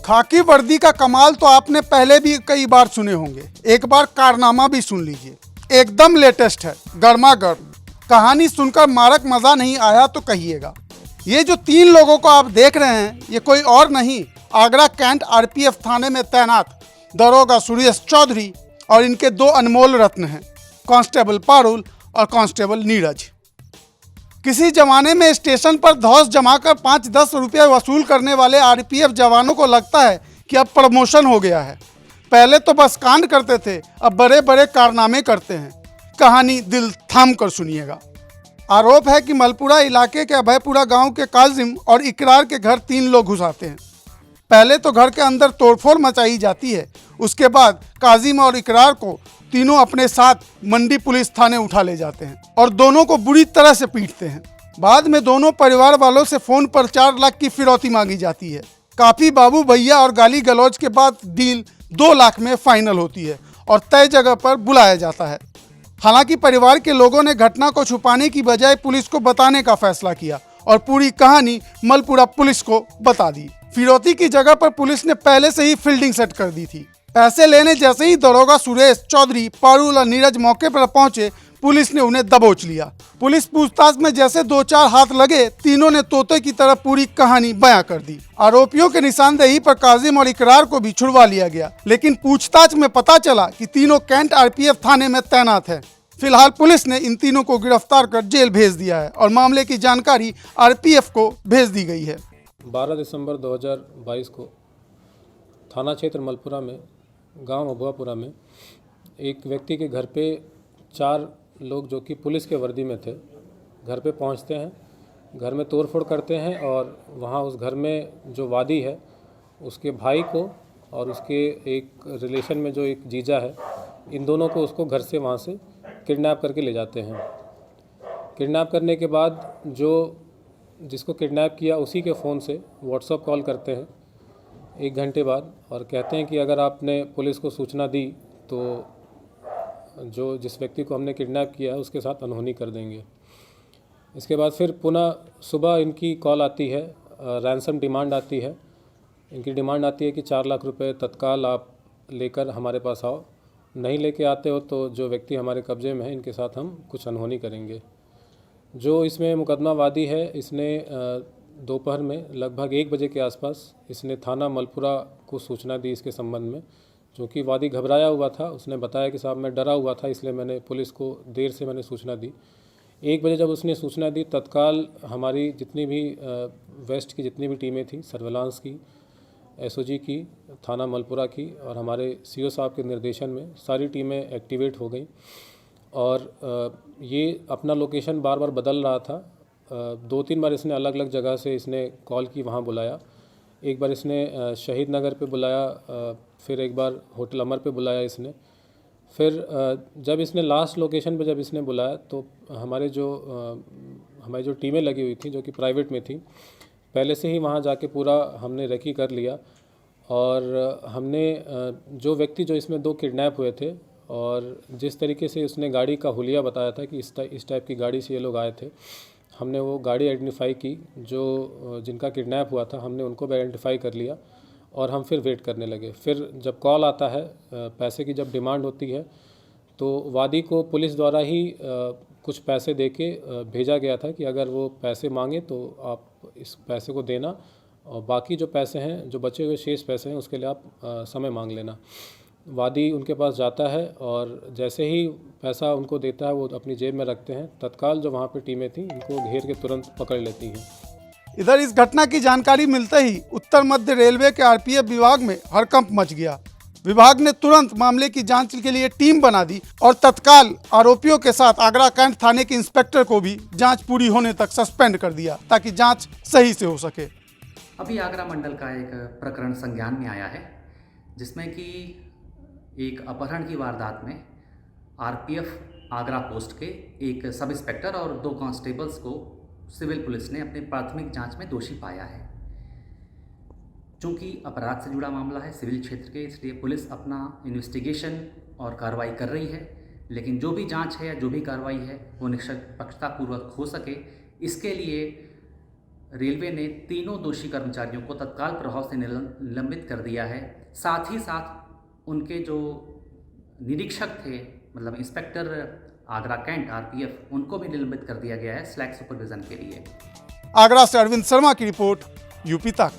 खाकी वर्दी का कमाल तो आपने पहले भी कई बार सुने होंगे, एक बार कारनामा भी सुन लीजिए। एकदम लेटेस्ट है, गर्मा गर्म। कहानी सुनकर मारक मजा नहीं आया तो कहिएगा। ये जो 3 लोगों को आप देख रहे हैं, ये कोई और नहीं, आगरा कैंट आरपीएफ थाने में तैनात दरोगा सुरेश चौधरी और इनके 2 अनमोल रत्न हैं, कांस्टेबल पारुल और कांस्टेबल नीरज। किसी जमाने में स्टेशन पर धौस जमाकर 5-10 रुपये वसूल करने वाले आरपीएफ जवानों को लगता है कि अब प्रमोशन हो गया है। पहले तो बस कांड करते थे, अब बड़े बड़े कारनामे करते हैं। कहानी दिल थाम कर सुनिएगा। आरोप है कि मलपुरा इलाके के अभयपुरा गांव के काजिम और इकरार के घर 3 लोग घुस आते हैं। पहले तो घर के अंदर तोड़फोड़ मचाई जाती है, उसके बाद काजिम और इकरार को तीनों अपने साथ मंडी पुलिस थाने उठा ले जाते हैं और दोनों को बुरी तरह से पीटते हैं। बाद में दोनों परिवार वालों से फोन पर 4 लाख की फिरौती मांगी जाती है। काफी बाबू भैया और गाली गलौज के बाद डील 2 लाख में फाइनल होती है और तय जगह पर बुलाया जाता है। हालांकि परिवार के लोगों ने घटना को छुपाने की बजाय पुलिस को बताने का फैसला किया और पूरी कहानी मलपुरा पुलिस को बता दी। फिरौती की जगह पर पुलिस ने पहले से ही फील्डिंग सेट कर दी थी। पैसे लेने जैसे ही दरोगा सुरेश चौधरी, पारुल और नीरज मौके पर पहुंचे, पुलिस ने उन्हें दबोच लिया। पुलिस पूछताछ में जैसे 2-4 हाथ लगे, तीनों ने तोते की तरह पूरी कहानी बयां कर दी। आरोपियों के निशानदेही पर काजिम और इकरार को भी छुड़वा लिया गया, लेकिन पूछताछ में पता चला कि तीनों कैंट आरपीएफ थाने में तैनात है। फिलहाल पुलिस ने इन तीनों को गिरफ्तार कर जेल भेज दिया है और मामले की जानकारी आरपीएफ को भेज दी गई है। 12 दिसंबर 2022 को थाना क्षेत्र मलपुरा में गांव अभुआपुरा में एक व्यक्ति के घर पे 4 लोग जो कि पुलिस के वर्दी में थे, घर पे पहुंचते हैं, घर में तोड़फोड़ करते हैं और वहां उस घर में जो वादी है उसके भाई को और उसके एक रिलेशन में जो एक जीजा है, इन दोनों को उसको घर से वहां से किडनैप करके ले जाते हैं। किडनैप करने के बाद जिसको किडनैप किया उसी के फ़ोन से व्हाट्सएप कॉल करते हैं 1 घंटे बाद और कहते हैं कि अगर आपने पुलिस को सूचना दी तो जिस व्यक्ति को हमने किडनैप किया है उसके साथ अनहोनी कर देंगे। इसके बाद फिर पुनः सुबह इनकी कॉल आती है, रैंसम डिमांड आती है। इनकी डिमांड आती है कि 4 लाख रुपए तत्काल आप लेकर हमारे पास आओ, नहीं लेके आते हो तो जो व्यक्ति हमारे कब्जे में है इनके साथ हम कुछ अनहोनी करेंगे। जो इसमें मुकदमावादी है, इसने दोपहर में लगभग 1 बजे के आसपास इसने थाना मलपुरा को सूचना दी इसके संबंध में। जो कि वादी घबराया हुआ था, उसने बताया कि साहब मैं डरा हुआ था, इसलिए मैंने पुलिस को देर से मैंने सूचना दी। 1 बजे जब उसने सूचना दी, तत्काल हमारी जितनी भी वेस्ट की जितनी भी टीमें थी, सर्विलांस की, एसओजी की, थाना मलपुरा की और हमारे सीओ साहब के निर्देशन में सारी टीमें एक्टिवेट हो गई और ये अपना लोकेशन बार बार बदल रहा था। 2-3 बार इसने अलग अलग जगह से इसने कॉल की, वहाँ बुलाया। एक बार इसने शहीद नगर पे बुलाया, फिर एक बार होटल अमर पे बुलाया इसने। फिर जब इसने लास्ट लोकेशन पे जब इसने बुलाया तो हमारी जो टीमें लगी हुई थी जो कि प्राइवेट में थी, पहले से ही वहाँ जाके पूरा हमने रेकी कर लिया और हमने जो व्यक्ति जो इसमें 2 किडनैप हुए थे और जिस तरीके से उसने गाड़ी का हुलिया बताया था कि इस टाइप की गाड़ी से ये लोग आए थे, हमने वो गाड़ी आइडेंटिफाई की। जिनका किडनैप हुआ था हमने उनको भी आइडेंटिफाई कर लिया और हम फिर वेट करने लगे। फिर जब कॉल आता है, पैसे की जब डिमांड होती है, तो वादी को पुलिस द्वारा ही कुछ पैसे देके भेजा गया था कि अगर वो पैसे मांगे तो आप इस पैसे को देना और बाकी जो पैसे हैं, जो बचे हुए शेष पैसे हैं, उसके लिए आप समय मांग लेना। वादी उनके पास जाता है और जैसे ही पैसा उनको देता है वो अपनी जेब में रखते हैं। तत्काल जो वहाँ पे टीमें थी इनको घेर के तुरंत पकड़ लेती हैं। इधर इस घटना की जानकारी मिलते ही उत्तर मध्य रेलवे के आरपीएफ विभाग में हड़कंप मच गया। विभाग ने तुरंत मामले की जांच के लिए टीम बना दी और तत्काल आरोपियों के साथ आगरा कैंट थाने के इंस्पेक्टर को भी जांच पूरी होने तक सस्पेंड कर दिया ताकि जांच सही से हो सके। अभी आगरा मंडल का एक प्रकरण संज्ञान में आया है जिसमें कि एक अपहरण की वारदात में आरपीएफ आगरा पोस्ट के एक सब इंस्पेक्टर और 2 कांस्टेबल्स को सिविल पुलिस ने अपने प्राथमिक जांच में दोषी पाया है। चूँकि अपराध से जुड़ा मामला है सिविल क्षेत्र के, इसलिए पुलिस अपना इन्वेस्टिगेशन और कार्रवाई कर रही है, लेकिन जो भी जांच है या जो भी कार्रवाई है वो निष्पक्षतापूर्वक हो सके, इसके लिए रेलवे ने तीनों दोषी कर्मचारियों को तत्काल प्रभाव से निलंबित कर दिया है। साथ ही साथ उनके जो निरीक्षक थे, मतलब इंस्पेक्टर आगरा कैंट आरपीएफ, उनको भी निलंबित कर दिया गया है स्लैक सुपरविजन के लिए। आगरा से अरविंद शर्मा की रिपोर्ट, यूपी तक।